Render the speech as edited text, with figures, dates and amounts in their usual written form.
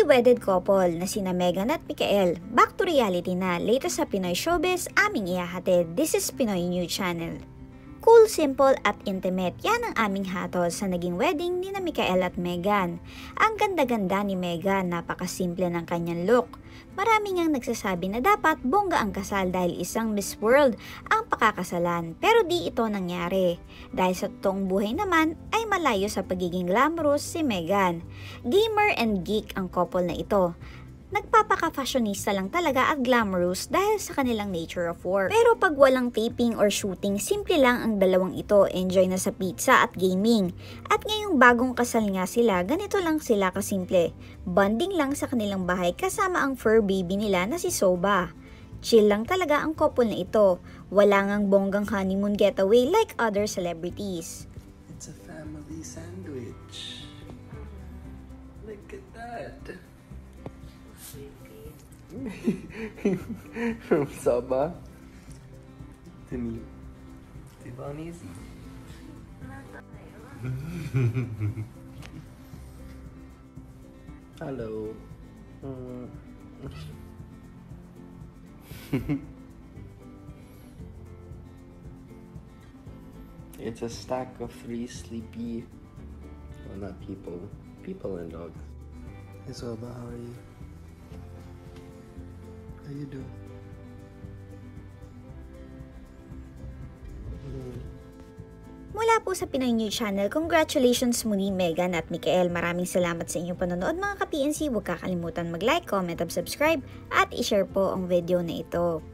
Newly-wedded couple na sina Megan at Mikael, back to reality na. Later sa Pinoy Showbiz, aming ihahatid. This is Pinoy News Channel. Cool, simple at intimate, yan ang aming hatol sa naging wedding ni na Mikael at Megan. Ang ganda-ganda ni Megan, napakasimple ng kanyang look. Marami ngang nagsasabi na dapat bongga ang kasal dahil isang Miss World ang pakakasalan, pero di ito nangyari. Dahil sa totoong buhay naman ay malayo sa pagiging glamorous si Megan. Gamer and geek ang couple na ito. Nagpapaka-fashionista lang talaga at glamorous dahil sa kanilang nature of work. Pero pag walang taping or shooting, simple lang ang dalawang ito, enjoy na sa pizza at gaming. At ngayong bagong kasal nga sila, ganito lang sila kasimple. Bonding lang sa kanilang bahay kasama ang fur baby nila na si Soba. Chill lang talaga ang couple na ito. Wala ngang bonggang honeymoon getaway like other celebrities. It's a family sandwich. Look at that. From Sabah to me. Tibonese. Hello. It's a stack of 3 sleepy, well, not people and dogs. Hey Sabah, how are you? How you doing? Mula po sa Pinoy News Channel, congratulations muli Megan at Mikael. Maraming salamat sa inyong panonood mga ka-PNC. Huwag kakalimutan mag-like, comment, at subscribe at i-share po ang video na ito.